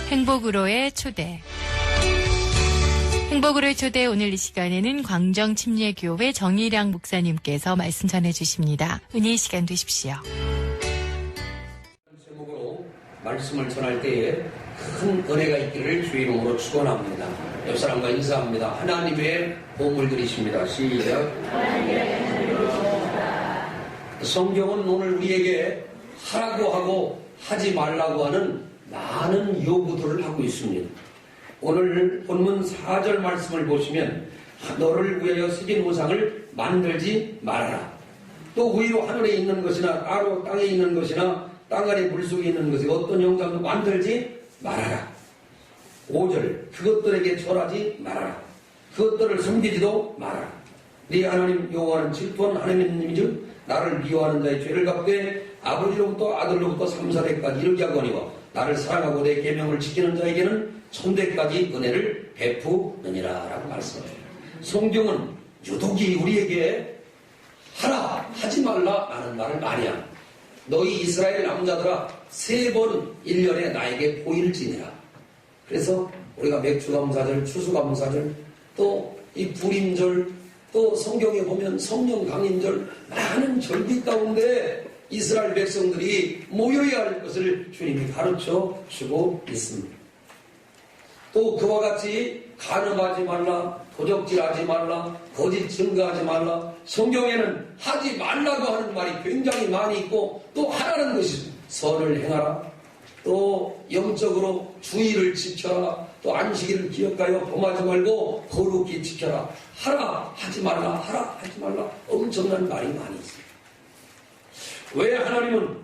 행복으로의 초대. 행복으로의 초대 오늘 이 시간에는 광정침례교회 정일양 목사님께서 말씀 전해주십니다. 은혜의 시간 되십시오. 제목으로 말씀을 전할 때에 큰 은혜가 있기를 주의 이름으로 축원합니다. 옆 사람과 인사합니다. 하나님의 보물들이십니다. 시작. 성경은 오늘 우리에게 하라고 하고 하지 말라고 하는 많은 요구들을 하고 있습니다. 오늘 본문 4절 말씀을 보시면 너를 위하여 새긴 우상을 만들지 말아라. 또 위로 하늘에 있는 것이나 따로 땅에 있는 것이나 땅 아래 물속에 있는 것이 어떤 형상도 만들지 말아라. 5절 그것들에게 절하지 말아라. 그것들을 섬기지도 말아라. 네 하나님 여호와는 질투한 하나님이즉 나를 미워하는 자의 죄를 갚되 아버지로부터 아들로부터 3,4대까지 이르게 하거니와 나를 사랑하고 내 계명을 지키는 자에게는 천대까지 은혜를 베푸느니라 라고 말씀합니다. 성경은 유독이 우리에게 하라 하지 말라 라는 말을 많이 합니다. 너희 이스라엘 남자들아 3번 1년에 나에게 보일지니라. 그래서 우리가 맥주감사절, 추수감사절, 또 이 불임절, 또 성경에 보면 성령 강림절 많은 절기 가운데 이스라엘 백성들이 모여야 할 것을 주님이 가르쳐 주고 있습니다. 또 그와 같이 간음하지 말라, 도적질하지 말라, 거짓 증거하지 말라. 성경에는 하지 말라고 하는 말이 굉장히 많이 있고 또 하라는 것이 선을 행하라. 또 영적으로 주의를 지켜라. 또 안식일을 기억하여 범하지 말고 거룩히 지켜라. 하라 하지 말라, 하라 하지 말라. 엄청난 말이 많이 있습니다. 왜 하나님은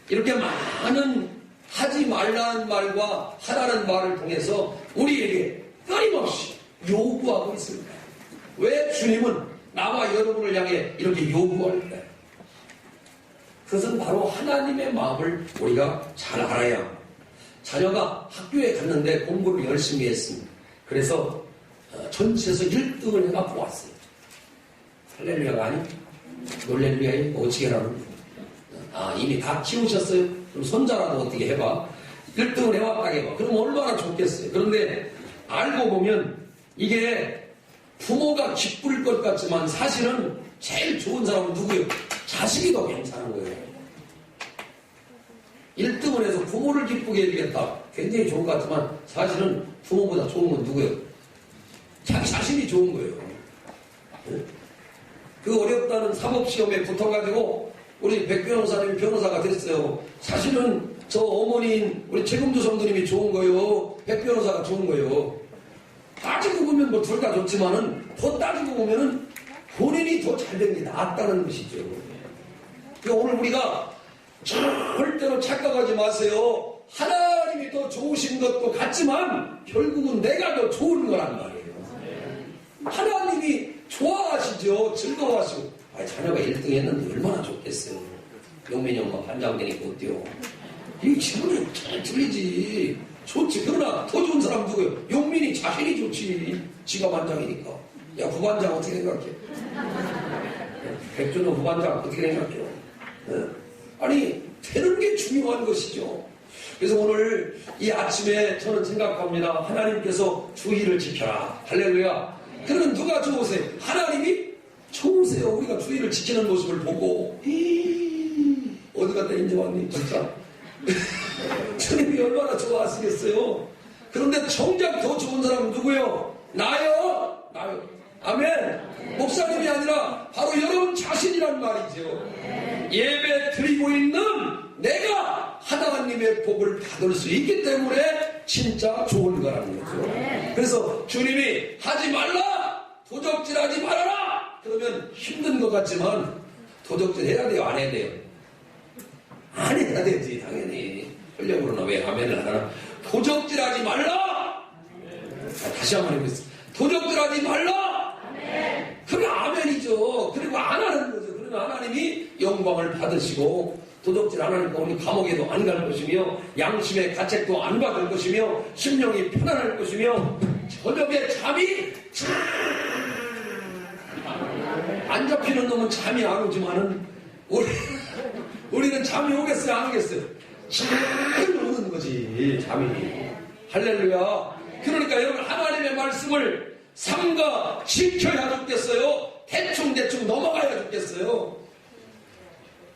이렇게 많은 하지 말라는 말과 하라는 말을 통해서 우리에게 끊임없이 요구하고 있습니다. 왜 주님은 나와 여러분을 향해 이렇게 요구할까요? 그것은 바로 하나님의 마음을 우리가 잘 알아야. 자녀가 학교에 갔는데 공부를 열심히 했습니다. 그래서 전체에서 1등을 해갖고 왔어요. 할렐루야가 아니? 놀렐루야에 어찌게라는. 이미 다 키우셨어요? 그럼 손자라도 어떻게 해봐. 1등을 해왔다 해봐. 그럼 얼마나 좋겠어요. 그런데 알고 보면 이게 부모가 기쁠 것 같지만 사실은 제일 좋은 사람은 누구예요? 자식이 더 괜찮은 거예요. 1등을 해서 부모를 기쁘게 해주겠다. 굉장히 좋은 것 같지만 사실은 부모보다 좋은 건 누구예요? 자기 자신이 좋은 거예요. 그 어렵다는 사법시험에 붙어가지고 우리 백 변호사님이 변호사가 됐어요. 사실은 저 어머니인 우리 최금주 성도님이 좋은 거예요. 백 변호사가 좋은 거예요. 따지고 보면 뭐 둘 다 좋지만은 더 따지고 보면은 본인이 더 잘 된 게 낫다는 것이죠. 그러니까 오늘 우리가 절대로 착각하지 마세요. 하나님이 더 좋으신 것도 같지만 결국은 내가 더 좋은 거란 말이에요. 하나님이 좋아하시죠. 즐거워하시고. 자녀가 1등 했는데 얼마나 좋겠어요. 용민이 엄마 반장되니까 어때요? 이 기분이 잘 틀리지. 좋지. 그러나 더 좋은 사람 누구예요? 용민이 자신이 좋지. 지가 반장이니까. 야, 부반장 어떻게 생각해? 백준호 부반장 어떻게 생각해요? 아니, 되는 게 중요한 것이죠. 그래서 오늘 이 아침에 저는 생각합니다. 하나님께서 주의를 지켜라. 할렐루야. 그러면 누가 좋으세요? 하나님이 좋으세요. 우리가 주의를 지키는 모습을 보고 어디 갔다 인제 왔니? 진짜 주님이 얼마나 좋아하시겠어요. 그런데 정작 더 좋은 사람은 누구예요? 나요. 아멘. 목사님이 아니라 바로 여러분 자신이란 말이죠. 예배 드리고 있는 내가 하나님의 복을 받을 수 있기 때문에 진짜 좋은 거라는 거죠. 그래서 주님이 하지 말라, 도적질하지 말아라. 그러면 힘든 것 같지만 도적질 해야 돼요? 안 해야 돼요? 안 해야 되지. 당연히. 권력으로나 왜 아멘을 하나? 도적질하지 말라. 다시 한번 해보겠습니다. 도적질하지 말라. 그러면 아멘이죠. 그리고 안 하는 거죠. 그러면 하나님이 영광을 받으시고 도적질 안 하니까 우리 감옥에도 안 갈 것이며 양심의 가책도 안 받을 것이며 심령이 편안할 것이며 저녁에 잠이 안 잡히는 놈은 잠이 안 오지만은 우리는 잠이 오겠어요? 안 오겠어요? 잘 오는 거지. 잠이. 할렐루야. 그러니까 여러분 하나님의 말씀을 삼가 지켜야 죽겠어요? 대충 넘어가야 죽겠어요?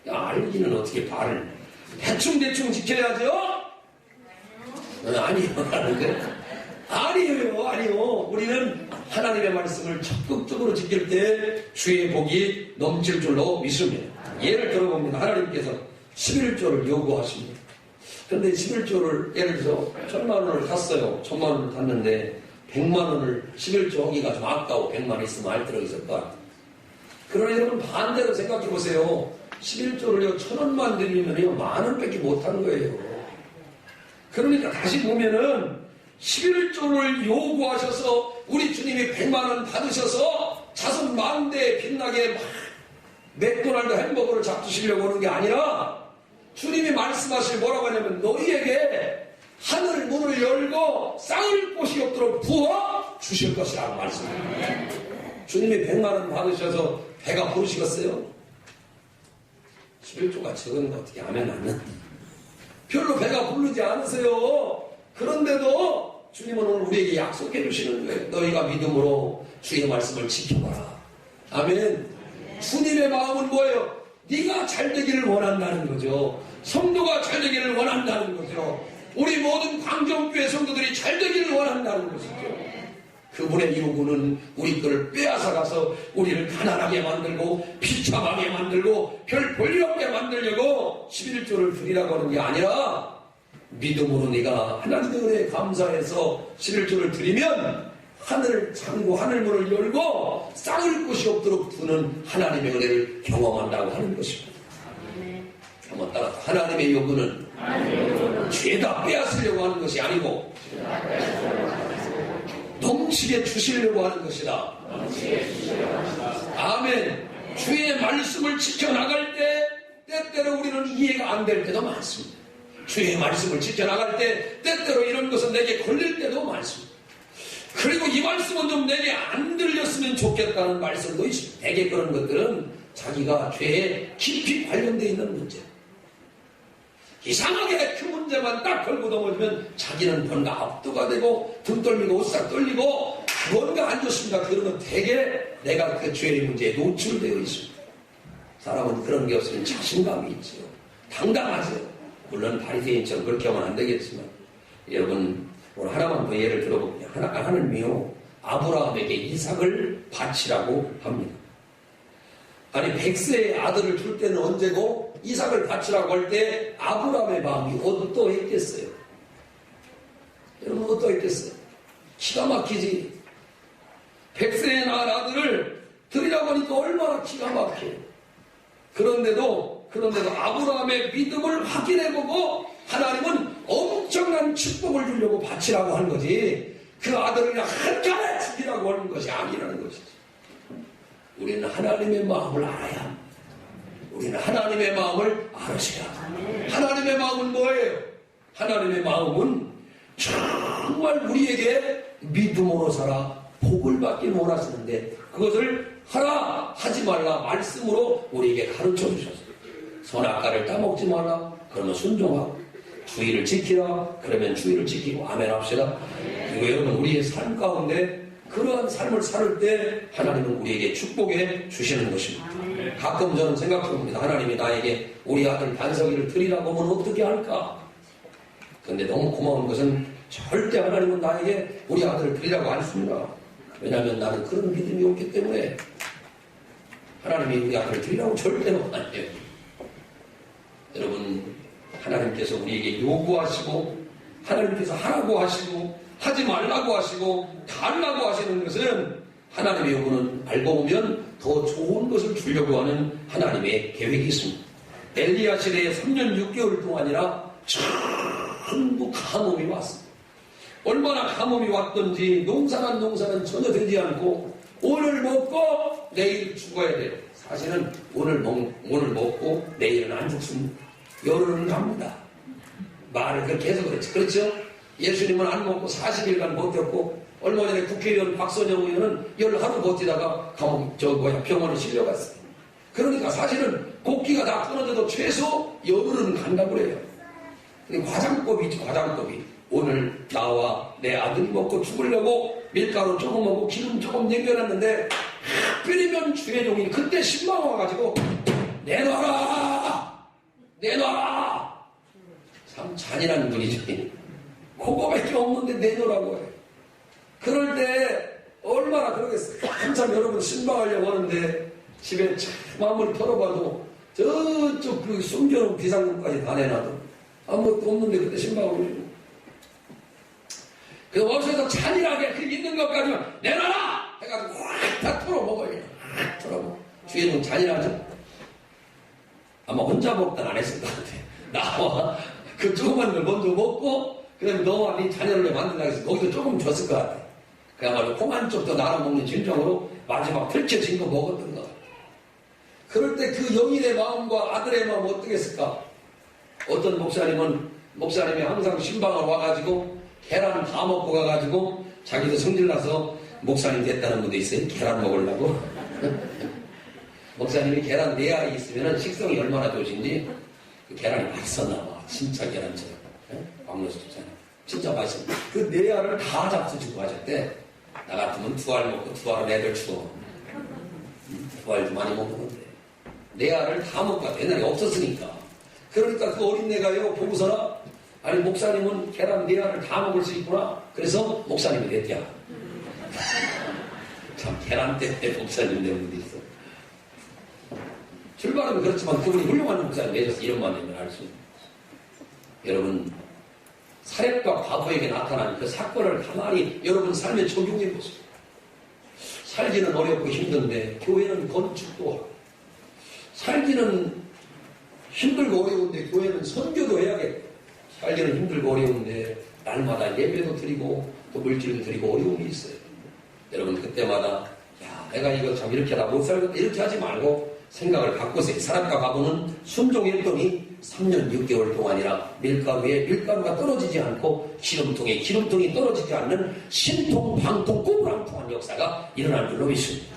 야, 알기는 어떻게 발을 대충 지켜야죠? 아니요. 아니요. 우리는 하나님의 말씀을 적극적으로 지킬 때 주의 복이 넘칠 줄로 믿습니다. 예를 들어봅니다. 하나님께서 11조를 요구하십니다. 그런데 11조를 예를 들어서 1000만원을 탔어요. 1000만원을 탔는데 100만원을 11조 하기가 좀 아까워. 100만 있으면 알뜰하게 있을 것 같아요. 그러나 여러분 반대로 생각해 보세요. 11조를요 1000원만 드리면요 10,000원밖에 못하는 거예요. 그러니까 다시 보면은 11조를 요구하셔서 우리 주님이 100만원 받으셔서 자손 40대에 빛나게 막 맥도날드 햄버거를 잡수시려고 하는 게 아니라 주님이 말씀하실 뭐라고 하냐면 너희에게 하늘 문을 열고 쌓을 곳이 없도록 부어 주실 것이라고 말씀합니다. 주님이 100만원 받으셔서 배가 부르시겠어요? 11조가 적은 거 어떻게 하면 안 된다. 별로 배가 부르지 않으세요. 그런데도 주님은 오늘 우리에게 약속해 주시는 거예요. 너희가 믿음으로 주의 말씀을 지켜봐라. 아멘. 주님의 마음은 뭐예요? 네가 잘 되기를 원한다는 거죠. 성도가 잘 되기를 원한다는 거죠. 우리 모든 광정교회 성도들이 잘 되기를 원한다는 것이죠. 그분의 요구는 우리 거를 빼앗아가서 우리를 가난하게 만들고 비참하게 만들고 별 볼일 없게 만들려고 11조를 드리라고 하는 게 아니라 믿음으로 네가 하나님의 은혜에 감사해서 11조를 드리면 하늘을 창고 하늘문을 열고 쌓을 곳이 없도록 두는 하나님의 은혜를 경험한다고 하는 것입니다. 한번 따라서 하나님의 요구는 죄다 빼앗으려고 하는 것이 아니고 넘치게 주시려고 하는 것이다. 아멘. 주의 말씀을 지켜나갈 때 때때로 우리는 이해가 안 될 때도 많습니다. 주의 말씀을 지켜나갈 때 때때로 이런 것은 내게 걸릴 때도 많습니다. 그리고 이 말씀은 좀 내게 안 들렸으면 좋겠다는 말씀도 있습니다. 대개 그런 것들은 자기가 죄에 깊이 관련되어 있는 문제. 이상하게 그 문제만 딱 걸고 넘어지면 자기는 뭔가 압도가 되고 등 떨리고 오싹 떨리고 뭔가 안 좋습니다. 그러면 대개 내가 그 죄의 문제에 노출되어 있습니다. 사람은 그런 게 없으면 자신감이 있죠. 당당하죠. 물론 바리새인처럼 그렇게 하면 안 되겠지만 여러분 오늘 하나만 더 예를 들어볼게요. 하나님이요 아브라함에게 이삭을 바치라고 합니다. 아니 100세의 아들을 줄 때는 언제고 이삭을 바치라고 할 때 아브라함의 마음이 어떠했겠어요? 여러분 어떠했겠어요? 기가 막히지. 100세의 낳은 아들을 드리라고 하니까 얼마나 기가 막혀요. 그런데도 아브라함의 믿음을 확인해보고 하나님은 엄청난 축복을 주려고 바치라고 하는 거지 그 아들을 그냥 한칸에 죽이라고 하는 것이 아니라는 것이지. 우리는 하나님의 마음을 알아야 우리는 하나님의 마음을 알으셔야 하나님의 마음은 뭐예요? 하나님의 마음은 정말 우리에게 믿음으로 살아 복을 받기를 원하시는데 그것을 하라 하지 말라 말씀으로 우리에게 가르쳐 주셨어요. 선악과를 따먹지 말라 그러면 순종하고 주의를 지키라 그러면 주의를 지키고 아멘 합시다. 그리고 여러분 우리의 삶 가운데 그러한 삶을 살 때 하나님은 우리에게 축복해 주시는 것입니다. 가끔 저는 생각해봅니다. 하나님이 나에게 우리 아들 반석이를 드리라고 하면 어떻게 할까? 그런데 너무 고마운 것은 절대 하나님은 나에게 우리 아들을 드리라고 안 씁니다. 왜냐하면 나는 그런 믿음이 없기 때문에 하나님이 우리 아들을 드리라고 절대로 안 해요. 여러분 하나님께서 우리에게 요구하시고 하나님께서 하라고 하시고 하지 말라고 하시고 달라고 하시는 것은 하나님의 요구는 알고 보면 더 좋은 것을 주려고 하는 하나님의 계획이 있습니다. 엘리야 시대에 3년 6개월 동안이나 전부 가뭄이 왔습니다. 얼마나 가뭄이 왔던지 농사는 전혀 되지 않고 오늘 먹고 내일 죽어야 돼요. 사실은 오늘 먹고 내일은 안 죽습니다. 열흘은 갑니다. 말을 그렇게 해서 그렇죠? 예수님은 안 먹고 40일간 버텼고 얼마 전에 국회의원 박선영 의원은 열하루 버티다가 병원에 실려갔어요. 그러니까 사실은 곡기가 다 끊어져도 최소 열흘은 간다고 그래요. 근데 과장법이 있지, 과장법이. 오늘 나와 내 아들이 먹고 죽으려고 밀가루 조금 먹고 기름 조금 남겨놨는데 하필이면 주의 종이 그때 신방 와가지고 내놔라! 내놔라! 참 잔인한 분이지. 그거밖에 없는데 내놓으라고 해. 그럴 때 얼마나 그러겠어요. 한참 여러분 신방하려고 하는데 집에 참 마음을 털어봐도 저쪽 그 숨겨놓은 비상금까지 다 내놔도 아무것도 없는데 그때 신방하고 있고. 그래서 원수에서 잔인하게 그 있는 것까지만 내놔라! 해가지고 확 다 털어먹어요. 확 털어먹어. 주인은 잔인하죠? 아마 혼자 먹던 안 했을 것 같아. 나와 그 조그만 걸 먼저 먹고 그 다음에 너와 네 자녀를 만든다고 해서 거기도 조금 줬을 것 같아. 그야말로 콩 한 쪽도 나눠 먹는 진정으로 마지막 펼쳐진 거 먹었던 것 같아. 그럴 때 그 영인의 마음과 아들의 마음 어떻겠을까? 어떤 목사님이 항상 신방을 와가지고 계란 다 먹고 가가지고 자기도 성질나서 목사님 됐다는 분도 있어요. 계란 먹으려고. 목사님이 계란 4알이 있으면 식성이 얼마나 좋으신지 그 계란이 맛있었나 봐. 진짜 계란처럼. 왕노수 좋잖아요. 진짜 맛있어. 그 4알을 다 잡수시고 가셨대. 나 같으면 2알 먹고 2알은 애들 주고 2알도 많이 먹는 건데 4알을 다 먹고 갔대. 옛날에 없었으니까. 그러니까 그 어린애가요 보고서나 아니 목사님은 계란 4알을 다 먹을 수 있구나. 그래서 목사님이 됐냐. 참 계란 때문에 목사님 된 분도 있어. 출발은 그렇지만 그분이 훌륭한 목사님 되셔서 이름만 되면 알 수 있는. 여러분 사렙과 과거에게 나타난 그 사건을 가만히 여러분 삶에 적용해 보세요. 살기는 어렵고 힘든데 교회는 건축도 하고 살기는 힘들고 어려운데 교회는 선교도 해야겠고 살기는 힘들고 어려운데 날마다 예배도 드리고 또 물질도 드리고 어려움이 있어요. 여러분 그때마다 야 내가 이거 참 이렇게 다 못 살겠다 이렇게 하지 말고 생각을 바꾸세요. 사람과 바보는 순종했더니 3년 6개월 동안이나 밀가루에 밀가루가 떨어지지 않고 기름통에 기름통이 떨어지지 않는 신통, 방통, 꼬부랑통한 역사가 일어날 줄로 믿습니다.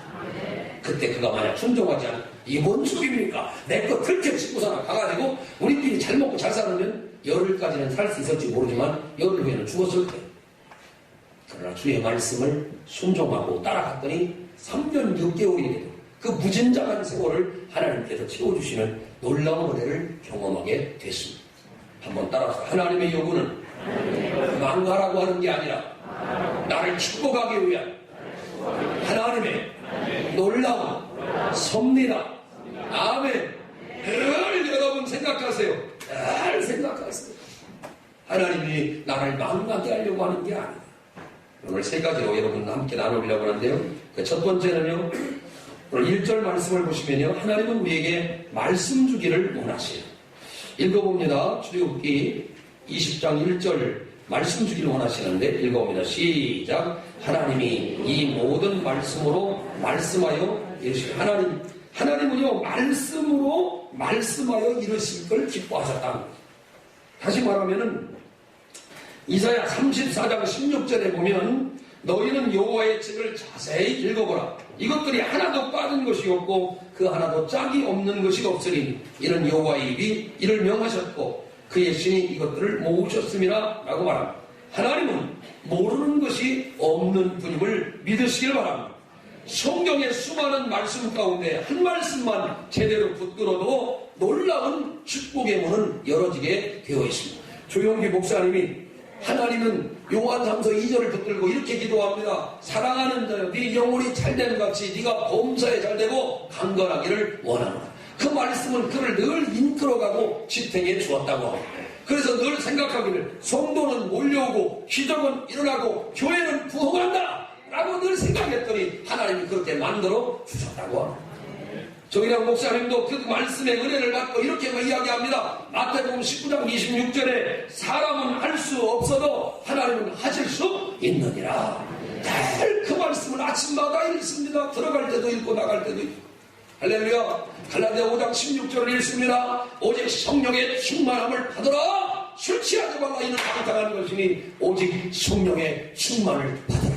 그때 그가 만약 순종하지 않고 이 뭔 소리입니까? 내 거 들켜 짚고서나 가가지고 우리끼리 잘 먹고 잘 살면 열흘까지는 살 수 있을지 모르지만 열흘 후에는 죽었을 거예요. 그러나 주의 말씀을 순종하고 따라갔더니 3년 6개월이 되도록 그 무진장한 세월을 하나님께서 채워주시는 놀라운 은혜를 경험하게 됐습니다. 한번 따라서 하나님의 요구는 망하라고 하는 게 아니라 나를 축복하기 위한 하나님의 놀라운 섭리다. 아멘. 늘 여러분 생각하세요. 늘 생각하세요. 하나님이 나를 망하게 하려고 하는 게 아니다. 오늘 3가지로 여러분 함께 나누려고 하는데요. 첫 번째는요. 오늘 1절 말씀을 보시면요. 하나님은 우리에게 말씀 주기를 원하시요. 읽어봅니다. 출애굽기 20장 1절 말씀 주기를 원하시는데 읽어봅니다. 시작. 하나님이 이 모든 말씀으로 말씀하여 이르시고 하나님은요 말씀으로 말씀하여 이르실 걸 기뻐하셨다. 다시 말하면은 이사야 34장 16절에 보면 너희는 여호와의 책을 자세히 읽어보라. 이것들이 하나도 빠진 것이 없고 그 하나도 짝이 없는 것이 없으니 이는 여호와의 입이 이를 명하셨고 그의 신이 이것들을 모으셨음이라 라고 말합니다. 하나님은 모르는 것이 없는 분임을 믿으시길 바랍니다. 성경의 수많은 말씀 가운데 한 말씀만 제대로 붙들어도 놀라운 축복의 문은 열어지게 되어 있습니다. 조용기 목사님이 하나님은 요한삼서 2절을 붙들고 이렇게 기도합니다. 사랑하는 자여 네 영혼이 잘됨 같이 네가 범사에 잘되고 강건하기를 원하노라. 그 말씀은 그를 늘 이끌어가고 지탱해 주었다고 합니다. 그래서 늘 생각하기를 성도는 몰려오고 기적은 일어나고 교회는 부흥한다 라고 늘 생각했더니 하나님이 그렇게 만들어 주셨다고 합니다. 정일영 목사님도 그 말씀의 은혜를 받고 이렇게 이야기합니다. 마태복음 19장 26절에 사람은 할 수 없어도 하나님은 하실 수 있느니라. 늘 그 말씀을 아침마다 읽습니다. 들어갈 때도 읽고 나갈 때도 읽고. 할렐루야. 갈라디아 5장 16절을 읽습니다. 오직 성령의 충만함을 받으라. 술 취하지 말라. 이는 방탕한 것이니 오직 성령의 충만을 받으라.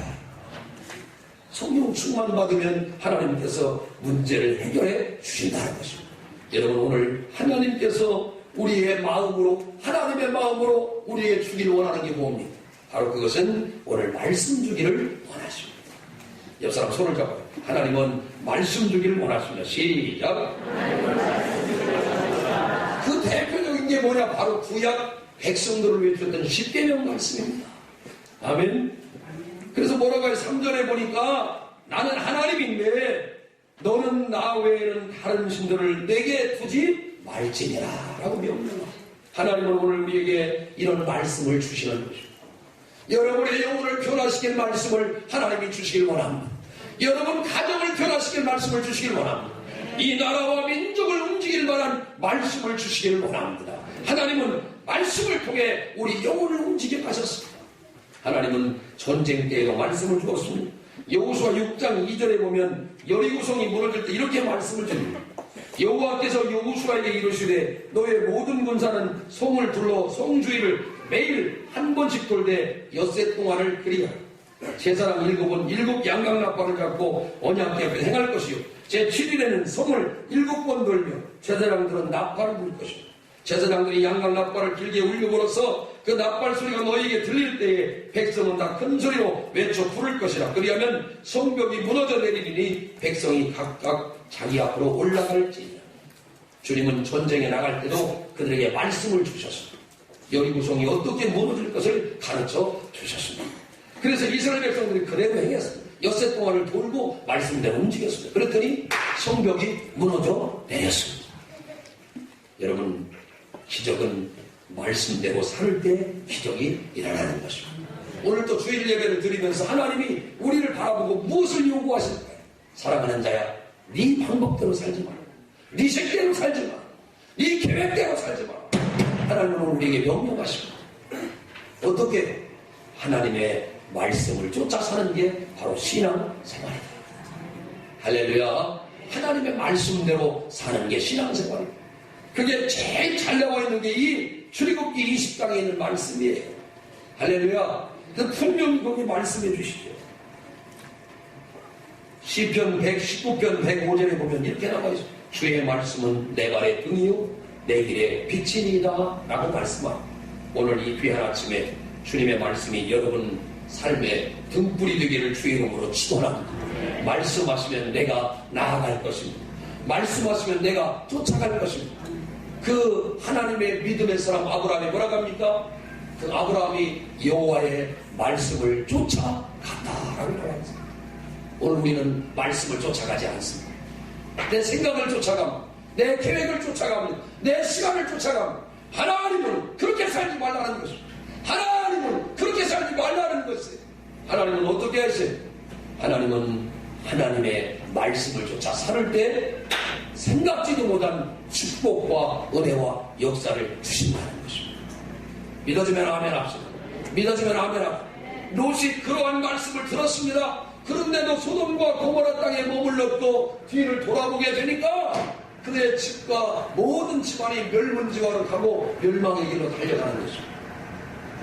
성령 충만 받으면 하나님께서 문제를 해결해 주신다는 것입니다. 여러분 오늘 하나님께서 우리의 마음으로, 하나님의 마음으로 우리에게 주기를 원하는 게 뭡니까? 바로 그것은 오늘 말씀 주기를 원하십니다. 옆 사람 손을 잡아요. 하나님은 말씀 주기를 원하십니다. 시작. 그 대표적인 게 뭐냐? 바로 구약 백성들을 위해 주셨던 십계명 말씀입니다. 아멘. 그래서 뭐라고 해요? 3절에 보니까 나는 하나님인데 너는 나 외에는 다른 신들을 내게 두지 말지니라 라고 명령합니다. 하나님은 오늘 우리에게 이런 말씀을 주시는 것입니다. 여러분의 영혼을 변화시킬 말씀을 하나님이 주시길 원합니다. 여러분 가정을 변화시킬 말씀을 주시길 원합니다. 이 나라와 민족을 움직일 만한 말씀을 주시길 원합니다. 하나님은 말씀을 통해 우리 영혼을 움직여 가셨습니다. 하나님은 전쟁 때에도 말씀을 주었습니다. 여호수아 6장 2절에 보면 여리고성이 무너질 때 이렇게 말씀을 드립니다. 여호와께서 여호수아에게 이르시되 너의 모든 군사는 성을 둘러 성 주위를 매일 한 번씩 돌되 엿새 동안을 그리하라. 제사장 7은 7 양강나팔을 잡고 언약궤 앞에 행할 것이요 제7일에는 성을 7번 돌며 제사장들은 나팔을 불 것이요 제사장들이 양강나팔을 길게 울려불어서 그 나팔 소리가 너희에게 들릴 때에 백성은 다 큰 소리로 외쳐 부를 것이라. 그리하면 성벽이 무너져 내리니 백성이 각각 자기 앞으로 올라갈지니라. 주님은 전쟁에 나갈 때도 그들에게 말씀을 주셨습니다. 여리고성이 어떻게 무너질 것을 가르쳐 주셨습니다. 그래서 이스라엘 백성들이 그대로 행했습니다. 엿새 동안을 돌고 말씀대로 움직였습니다. 그랬더니 성벽이 무너져 내렸습니다. 여러분, 기적은 말씀대로 살 때 기적이 일어나는 것입니다. 오늘 또 주일 예배를 드리면서 하나님이 우리를 바라보고 무엇을 요구하실까요? 사랑하는 자야, 네 방법대로 살지 마라. 네 생각대로 살지 마라. 네 계획대로 살지 마라. 하나님은 우리에게 명령하십니다. 어떻게? 하나님의 말씀을 쫓아 사는 게 바로 신앙 생활이다. 할렐루야. 하나님의 말씀대로 사는 게 신앙 생활이다. 그게 제일 잘 나와 있는 게 이 출애굽기 20장에 있는 말씀이에요. 할렐루야. 그 분명히 거기 말씀해 주시죠. 시편 119편 105절에 보면 이렇게 나와 있어요. 주의 말씀은 내 발의 등이요 내 길의 빛이니이다 라고 말씀합니다. 오늘 이 귀한 아침에 주님의 말씀이 여러분 삶의 등불이 되기를 주의 이름으로 축원합니다. 말씀하시면 내가 나아갈 것입니다. 말씀하시면 내가 쫓아갈 것입니다. 그 하나님의 믿음의 사람 아브라함이 뭐라고 합니까? 그 아브라함이 여호와의 말씀을 쫓아갔다라고 말합니다. 오늘 우리는 말씀을 쫓아가지 않습니다. 내 생각을 쫓아갑니다. 내 계획을 쫓아갑니다. 내 시간을 쫓아갑니다. 하나님은 그렇게 살지 말라는 것입니다. 하나님은 그렇게 살지 말라는 것이에요. 하나님은 어떻게 하세요? 하나님은 하나님의 말씀을 쫓아 살을 때 생각지도 못한 축복과 은혜와 역사를 주신다는 것입니다. 믿어지면 아멘 합시다. 믿어지면 아멘 합시다. 롯이 그러한 말씀을 들었습니다. 그런데도 소돔과 고모라 땅에 머물렀고 뒤를 돌아보게 되니까 그의 집과 모든 집안이 멸문지화로 멸망의 길로 달려가는 것입니다.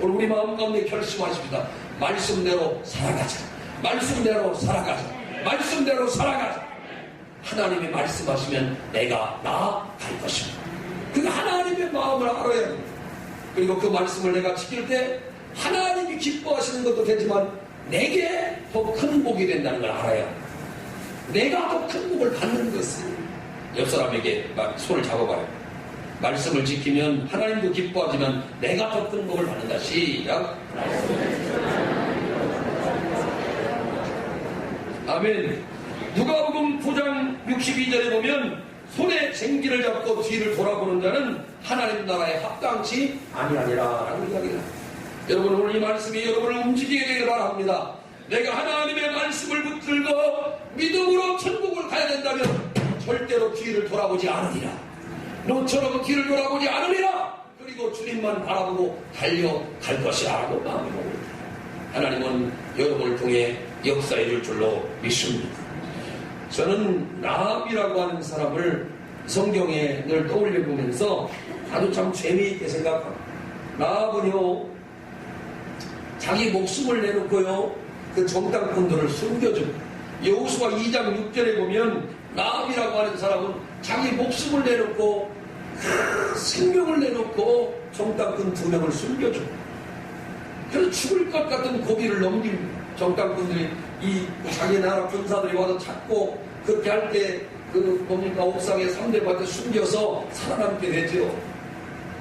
오늘 우리 마음 가운데 결심하십니다. 말씀대로 살아가자. 말씀대로 살아가자. 말씀대로 살아가자. 하나님이 말씀하시면 내가 나아갈 것입니다. 그 하나님의 마음을 알아야 합니다. 그리고 그 말씀을 내가 지킬 때 하나님이 기뻐하시는 것도 되지만 내게 더 큰 복이 된다는 걸 알아야 합니다. 내가 더 큰 복을 받는 것을 옆 사람에게 손을 잡아봐요. 말씀을 지키면 하나님도 기뻐하지만 내가 더 큰 복을 받는다. 시작. 아멘. 누가복음 9장 62절에 보면 손에 쟁기를 잡고 뒤를 돌아보는 자는 하나님 나라에 합당치 아니하니라 라고 이야기합니다. 여러분, 오늘 이 말씀이 여러분을 움직이게 되길 바랍니다. 내가 하나님의 말씀을 붙들고 믿음으로 천국을 가야 된다면 절대로 뒤를 돌아보지 않으리라. 너처럼 뒤를 돌아보지 않으리라. 그리고 주님만 바라보고 달려갈 것이라 라고 마음을 먹습니다. 하나님은 여러분을 통해 역사해 줄 줄로 믿습니다. 저는 라합이라고 하는 사람을 성경에 늘 떠올려 보면서 아주 참 재미있게 생각합니다. 라합은요, 자기 목숨을 내놓고요, 그 정탐꾼들을 숨겨줍니다. 여호수아 2장 6절에 보면 라합이라고 하는 사람은 자기 목숨을 내놓고 생명을 내놓고 정탐꾼 2명을 숨겨줘. 그래서 죽을 것 같은 고비를 넘긴 정탐꾼들이 이 자기 나라 군사들이 와서 찾고 그렇게 할 때 뭡니까 옥상에 3대밭에 숨겨서 살아남게 되죠.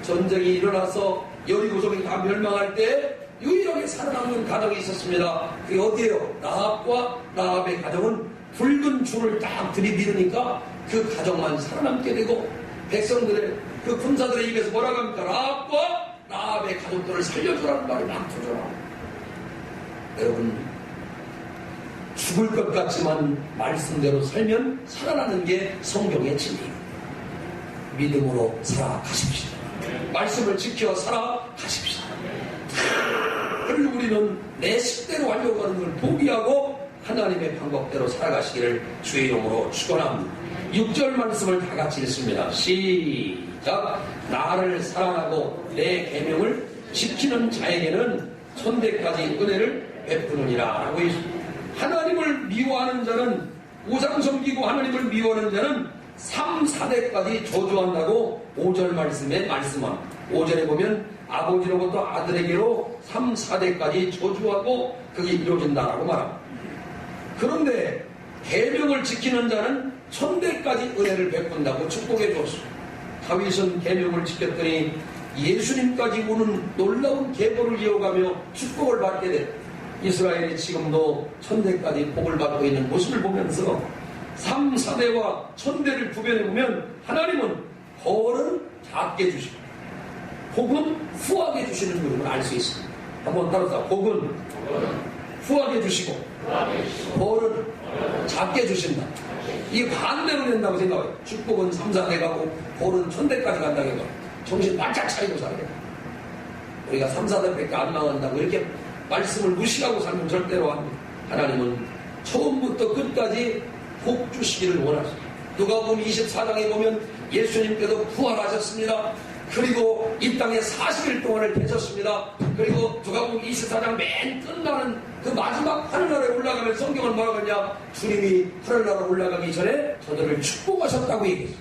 전쟁이 일어나서 여리고성이 다 멸망할 때 유일하게 살아남는 가정이 있었습니다. 그게 어디예요? 라합과 라합의 가정은 붉은 줄을 딱 들이밀으니까 그 가정만 살아남게 되고 백성들의 그 군사들의 입에서 뭐라고 합니까? 라합과 라합의 가족들을 살려주라는 말이 막 터져나와요. 여러분 죽을 것 같지만 말씀대로 살면 살아나는 게 성경의 진리입니다. 믿음으로 살아가십시오. 말씀을 지켜 살아가십시오. 그리고 우리는 내 식대로 하려고 하는 걸 포기하고 하나님의 방법대로 살아가시기를 주의 이름으로 축원합니다. 6절 말씀을 다 같이 읽습니다. 시작. 나를 사랑하고 내 계명을 지키는 자에게는 천대까지 은혜를 베푸느니라 라고 했습니다. 하나님을 미워하는 자는 우상 섬기고 하나님을 미워하는 자는 3, 4대까지 저주한다고 5절 말씀에 말씀합니다. 5절에 보면 아버지로부터 아들에게로 3, 4대까지 저주하고 그게 이루어진다라고 말합니다. 그런데 계명을 지키는 자는 1000대까지 은혜를 베푼다고 축복해 주었습니다. 다윗은 계명을 지켰더니 예수님까지 오는 놀라운 계보를 이어가며 축복을 받게 됐다. 이스라엘이 지금도 1000대까지 복을 받고 있는 모습을 보면서 3, 4대와 1000대를 구별해보면 하나님은 벌은 작게 주시고 복은 후하게 주시는 것을 알 수 있습니다. 한번 따라서 복은 후하게 주시고 벌은 작게 주신다. 이게 반대로 된다고 생각해요. 축복은 3, 4대 가고 벌은 1000대까지 간다고 해요. 정신 바짝 차리고 살아야 돼요. 우리가 3, 4대밖에 안 나간다고 이렇게 말씀을 무시하고 살면 절대로 안 됩니다. 하나님은 처음부터 끝까지 복 주시기를 원하십니다. 누가복음 24장에 보면 예수님께서 부활하셨습니다. 그리고 이 땅에 40일 동안을 계셨습니다. 그리고 누가복음 24장 맨 끝나는 그 마지막 하늘나라에 올라가면 성경은 뭐라고 하냐? 주님이 하늘나라 올라가기 전에 저들을 축복하셨다고 얘기했어요.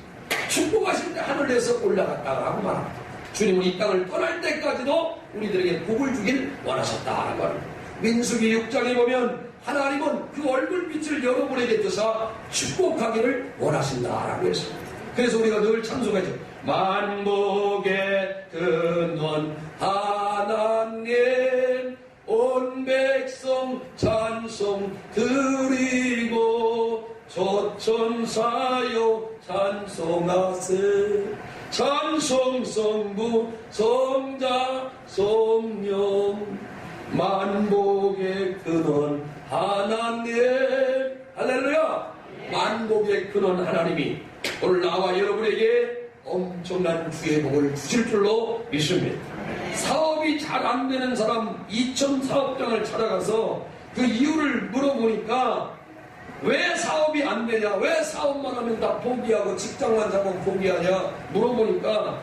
축복하실 때 하늘에서 올라갔다고 말합니다. 주님은 이 땅을 떠날 때까지도 우리들에게 복을 주길 원하셨다라고 합니다. 민수기 6장에 보면 하나님은 그 얼굴빛을 여러분에게 뜨사 축복하기를 원하신다라고 했습니다. 그래서 우리가 늘 찬송하죠. 만복의 근원 하나님 온 백성 찬송 드리고 조천사요 찬송하세 찬송 성부 성자 성령 만복의 근원 하나님 할렐루야. 만복의 근원 하나님이 오늘 나와 여러분에게 엄청난 주의 복을 주실 줄로 믿습니다. 사업이 잘 안 되는 사람 2000 사업장을 찾아가서 그 이유를 물어보니까 왜 사업이 안 되냐, 왜 사업만 하면 다 포기하고 직장만 잡으면 포기하냐 물어보니까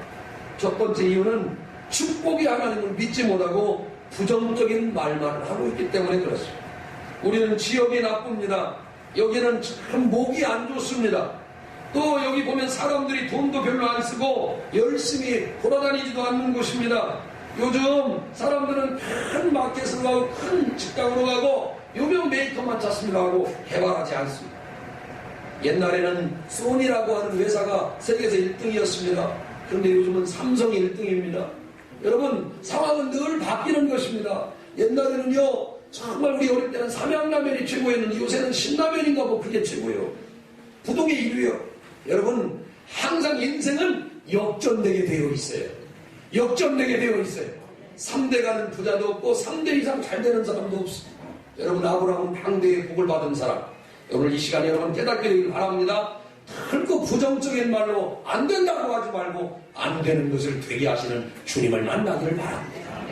첫 번째 이유는 축복이 하나님을 믿지 못하고 부정적인 말만 하고 있기 때문에 그렇습니다. 우리는 지역이 나쁩니다. 여기는 참 목이 안 좋습니다. 또 여기 보면 사람들이 돈도 별로 안 쓰고 열심히 돌아다니지도 않는 곳입니다. 요즘 사람들은 큰 마켓으로 가고 큰 직장으로 가고 유명 메이커만 찾습니다 하고 개발하지 않습니다. 옛날에는 소니라고 하는 회사가 세계에서 1등이었습니다. 그런데 요즘은 삼성이 1등입니다. 여러분 상황은 늘 바뀌는 것입니다. 옛날에는요 정말 우리 어릴 때는 삼양라면이 최고였는데 요새는 신라면인가 뭐 그게 최고예요. 부동의 1위요. 여러분 항상 인생은 역전되게 되어 있어요. 역전되게 되어 있어요. 3대 가는 부자도 없고 3대 이상 잘 되는 사람도 없습니다. 여러분 아브라함은 당대의 복을 받은 사람. 오늘 이 시간에 여러분 깨닫게 되길 바랍니다. 결코 부정적인 말로 안 된다고 하지 말고 안 되는 것을 되게 하시는 주님을 만나기를 바랍니다.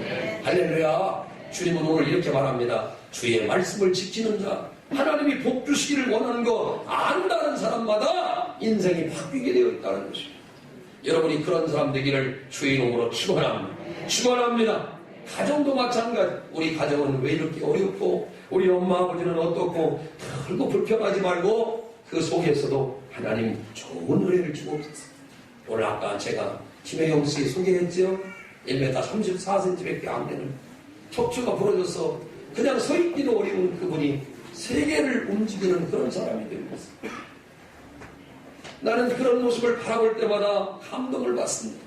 할렐루야. 주님은 오늘 이렇게 말합니다. 주의 말씀을 지키는 자, 하나님이 복 주시기를 원하는 거 안다는 사람마다 인생이 바뀌게 되어 있다는 것입니다. 여러분이 그런 사람 되기를 주의 이름으로 축원합니다. 축원합니다. 가정도 마찬가지. 우리 가정은 왜 이렇게 어렵고 우리 엄마 아버지는 어떻고 결코 불평하지 말고 그 속에서도 하나님 좋은 은혜를 주옵소서. 오늘 아까 제가 김혜영 씨 소개했죠? 1m 34cm밖에 안 되는 척추가 부러져서 그냥 서 있기도 어려운 그분이 세계를 움직이는 그런 사람이 되고 있어요. 나는 그런 모습을 바라볼 때마다 감동을 받습니다.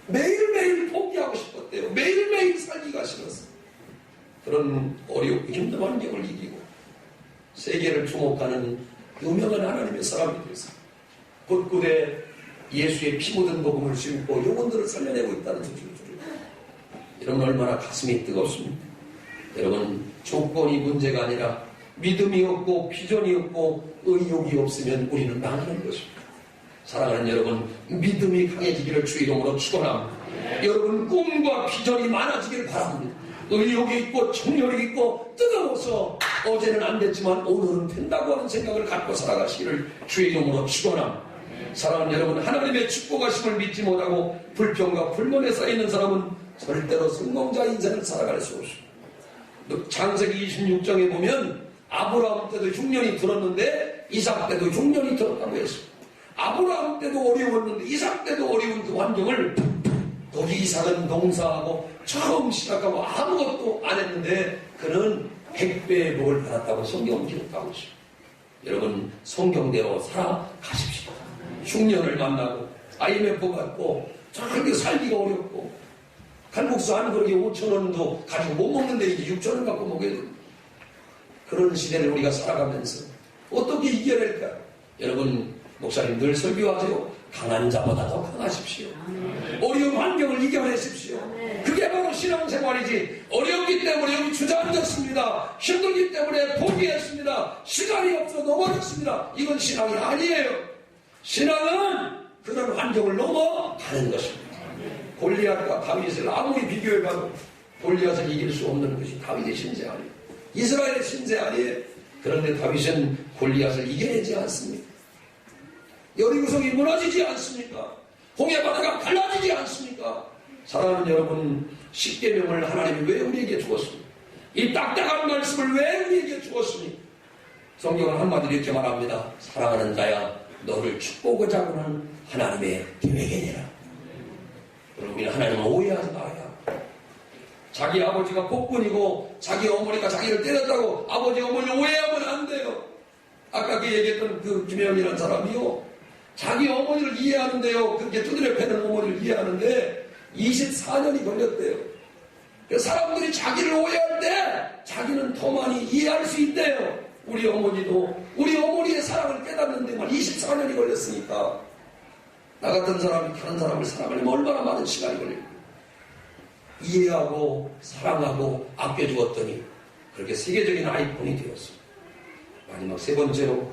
매일매일 포기하고 싶었대요. 매일매일 살기가 싫었어요. 그런 어렵고 힘든 환경을 이기고 세계를 주목하는 유명한 하나님의 사람이 되었어요. 곳곳에 예수의 피 묻은 복음을 심고 영혼들을 살려내고 있다는 소식을 들어요. 여러분 얼마나 가슴이 뜨겁습니다. 여러분 조건이 문제가 아니라 믿음이 없고 비전이 없고 의욕이 없으면 우리는 망하는 것입니다. 사랑하는 여러분, 믿음이 강해지기를 주 이름으로 축원합니다. 여러분 꿈과 비전이 많아지기를 바랍니다. 의욕이 있고 청력이 있고 뜨거워서 어제는 안 됐지만 오늘은 된다고 하는 생각을 갖고 살아가시기를 주의 이름으로 축원합니다. 사랑하는 여러분, 하나님의 축복하심을 믿지 못하고 불평과 불만에 쌓이는 사람은 절대로 성공자 인생을 살아갈 수 없습니다. 창세기 26장에 보면 아브라함 때도 흉년이 들었는데 이삭 때도 흉년이 들었다고 했습니다. 아브라함 때도 어려웠는데 이삭 때도 어려운 그 환경을 거기 이삭은 농사하고 처음 시작하고 아무것도 안 했는데 그는 100배의 복을 받았다고 성경은 기록하고 있습니다. 여러분 성경대로 살아가십시오. 흉년을 만나고 IMF 받고 저렇게 살기가 어렵고 칼국수 한 그릇에 5,000원도 가지고 못 먹는데 이제 6,000원 갖고 먹어야 됩니다. 그런 시대를 우리가 살아가면서 어떻게 이겨낼까? 여러분 목사님 늘 설교하세요. 강한 자보다 더 강하십시오. 어려운 환경을 이겨내십시오. 그게 바로 신앙생활이지. 어렵기 때문에 여기 주저앉았습니다. 힘들기 때문에 포기했습니다. 시간이 없어 넘어졌습니다. 이건 신앙이 아니에요. 신앙은 그런 환경을 넘어가는 것입니다. 골리앗과 다윗을 아무리 비교해봐도 골리앗을 이길 수 없는 것이 다윗의 신세 아니에요. 이스라엘의 신세 아니에요. 그런데 다윗은 골리앗을 이겨내지 않습니다. 여리고성이 무너지지 않습니까? 홍해바다가 갈라지지 않습니까? 사랑하는 여러분, 십계명을 하나님이 왜 우리에게 주었습니까? 이 딱딱한 말씀을 왜 우리에게 주었습니까? 성경은 한마디로 이렇게 말합니다. 사랑하는 자야, 너를 축복하자 하는 하나님의 계획이니라. 여러분, 하나님은 오해하지 말아야. 자기 아버지가 폭군이고 자기 어머니가 자기를 때렸다고 아버지 어머니 오해하면 안 돼요. 아까 그 얘기했던 그 김혜영이라는 사람이요. 자기 어머니를 이해하는데요. 그렇게 두드려 패는 어머니를 이해하는데 24년이 걸렸대요. 사람들이 자기를 오해할 때 자기는 더 많이 이해할 수 있대요. 우리 어머니도 우리 어머니의 사랑을 깨닫는데만 24년이 걸렸으니까 나 같은 사람이 다른 사람을 사랑하려면 얼마나 많은 시간이 걸릴까. 이해하고 사랑하고 아껴주었더니 그렇게 세계적인 아이콘이 되었습니다. 마지막 세 번째로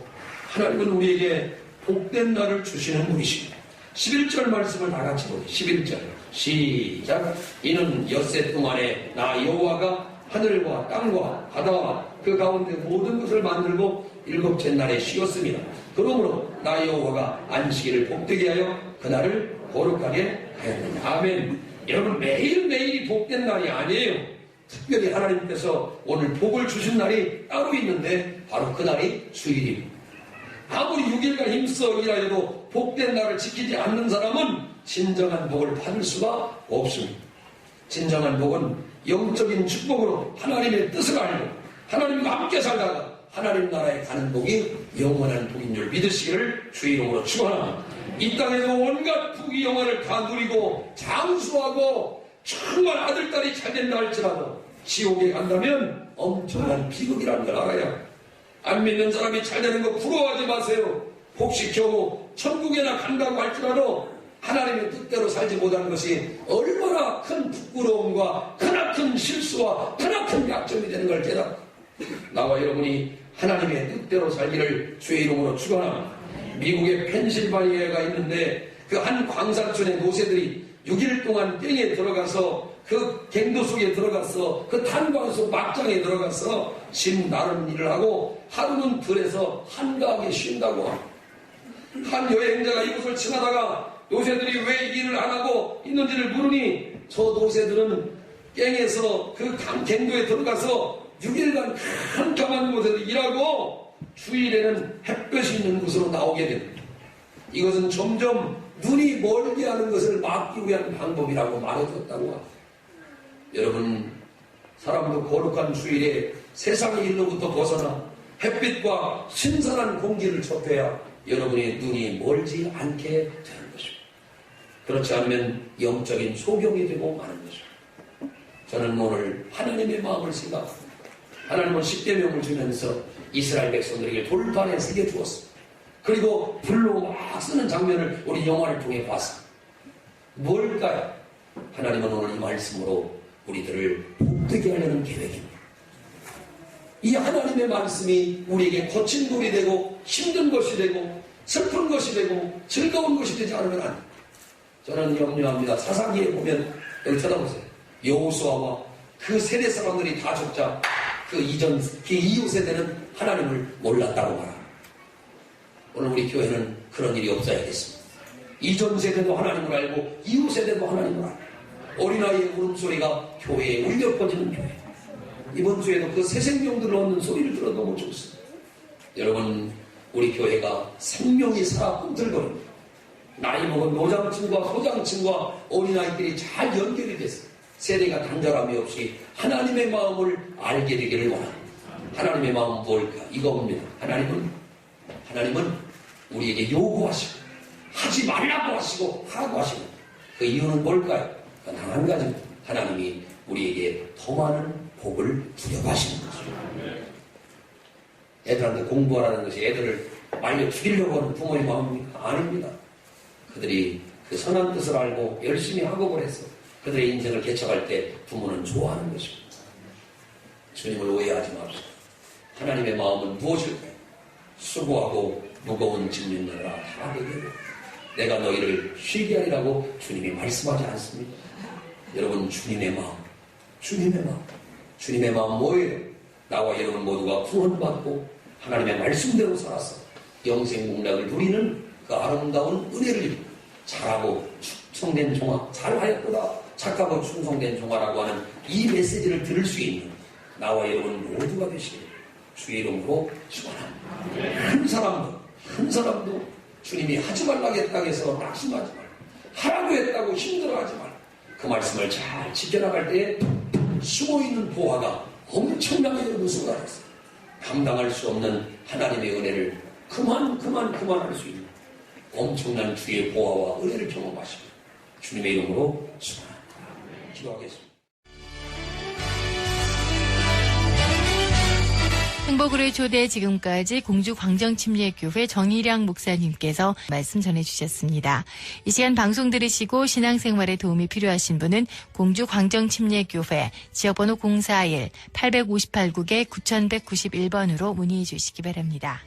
하나님은 우리에게 복된 날을 주시는 분이십니다. 11절 말씀을 다 같이 보세요. 11절 시작. 이는 엿새 동안에 나 여호와가 하늘과 땅과 바다와 그 가운데 모든 것을 만들고 일곱째 날에 쉬었습니다. 그러므로 나 여호와가 안식일을 복되게 하여 그날을 거룩하게 하였느니라. 아멘. 여러분 매일매일이 복된 날이 아니에요. 특별히 하나님께서 오늘 복을 주신 날이 따로 있는데 바로 그 날이 주일입니다. 아무리 6일간 힘써 일하여도 복된 날을 지키지 않는 사람은 진정한 복을 받을 수가 없습니다. 진정한 복은 영적인 축복으로 하나님의 뜻을 알고 하나님과 함께 살다가 하나님 나라에 가는 복이 영원한 복인 줄 믿으시기를 주의 이름으로 축원합니다. 이 땅에서 온갖 부귀 영화를 다 누리고 장수하고 정말 아들딸이 잘 된다 할지라도 지옥에 간다면 엄청난 비극이라는 걸 알아야. 안 믿는 사람이 잘 되는 거 부러워하지 마세요. 혹시 겨우 천국에나 간다고 할지라도 하나님의 뜻대로 살지 못하는 것이 얼마나 큰 부끄러움과 크나큰 실수와 크나큰 약점이 되는 걸 깨닫고 나와 여러분이 하나님의 뜻대로 살기를 주의 이름으로 축원합니다. 미국의 펜실바니아가 있는데 그 한 광산촌의 노새들이 6일 동안 땡에 들어가서 그 갱도 속에 들어가서 그 탄광소 막장에 들어가서 심 나름 일을 하고 하루는 들에서 한가하게 쉰다고 합니다. 한 여행자가 이곳을 지나다가 노새들이 왜 일을 안 하고 있는지를 물으니 저 노새들은 갱에서 그 갱도에 들어가서 6일간 캄캄한 곳에서 일하고 주일에는 햇볕이 있는 곳으로 나오게 됩니다. 이것은 점점 눈이 멀게 하는 것을 막기 위한 방법이라고 말해줬다고 합니다. 여러분, 사람도 거룩한 주일에 세상의 일로부터 벗어나 햇빛과 신선한 공기를 접해야 여러분의 눈이 멀지 않게 되는 것입니다. 그렇지 않으면 영적인 소경이 되고 마는 것입니다. 저는 오늘 하나님의 마음을 생각합니다. 하나님은 10계명을 주면서 이스라엘 백성들에게 돌판에 새겨주었습니다. 그리고 불로 막 쓰는 장면을 우리 영화를 통해 봤습니다. 뭘까요? 하나님은 오늘 이 말씀으로 우리들을 복되게 하려는 계획입니다. 이 하나님의 말씀이 우리에게 거친 돌이 되고 힘든 것이 되고 슬픈 것이 되고 즐거운 것이 되지 않으면 안 됩니다. 저는 염려합니다. 사사기에 보면 여기 쳐다보세요. 여호수아와 그 세대 사람들이 다 죽자 그 이후 세대는 하나님을 몰랐다고 말합니다. 오늘 우리 교회는 그런 일이 없어야겠습니다. 이전 세대도 하나님을 알고 이후 세대도 하나님을 알고 어린아이의 울음소리가 교회에 울려 퍼지는 교회. 이번 주에도 그 새 생명들을 얻는 소리를 들어 너무 좋습니다. 여러분, 우리 교회가 생명이 살아 꿈틀거립니다. 나이 먹은 노장층과 소장층과 어린아이들이 잘 연결이 됐어요. 세대가 단절함이 없이 하나님의 마음을 알게 되기를 원합니다. 하나님의 마음은 뭘까? 이겁니다. 하나님은 우리에게 요구하시고 하지 말라고 하시고 하라고 하시고 그 이유는 뭘까요? 단 한 가지, 하나님이 우리에게 더 많은 복을 주려고 하시는 거죠. 애들한테 공부하라는 것이 애들을 말려 죽이려고 하는 부모의 마음입니까? 아닙니다. 그들이 그 선한 뜻을 알고 열심히 학업을 해서 그들의 인생을 개척할 때 부모는 좋아하는 것입니다. 주님을 오해하지 맙시다. 하나님의 마음은 무엇일까요? 수고하고 무거운 짐 짓느라 다 되게 내가 너희를 쉬게 하리라고 주님이 말씀하지 않습니다. 여러분, 주님의 마음 뭐예요? 나와 여러분 모두가 구원받고 하나님의 말씀대로 살아서 영생공락을 누리는 그 아름다운 은혜를 입고 잘하고 충성된 종아, 잘하였구나, 착하고 충성된 종아라고 하는 이 메시지를 들을 수 있는 나와 여러분 모두가 되시길 주의 이름으로 축원합니다. 한 사람도 주님이 하지 말라고 했다고 해서 낙심하지 말고 하라고 했다고 힘들어하지 말고 그 말씀을 잘 지켜나갈 때에 숨어있는 보화가 엄청나게 여러분 쏟아졌어요. 감당할 수 없는 하나님의 은혜를 그만 할 수 있는 엄청난 주의 보화와 은혜를 경험하시고 주님의 이름으로 축원합니다. 기도하겠습니다. 행복으로의 초대, 지금까지 공주 광정침례교회 정일양 목사님께서 말씀 전해주셨습니다. 이 시간 방송 들으시고 신앙생활에 도움이 필요하신 분은 공주 광정침례교회 지역번호 041-858국에 9191번으로 문의해 주시기 바랍니다.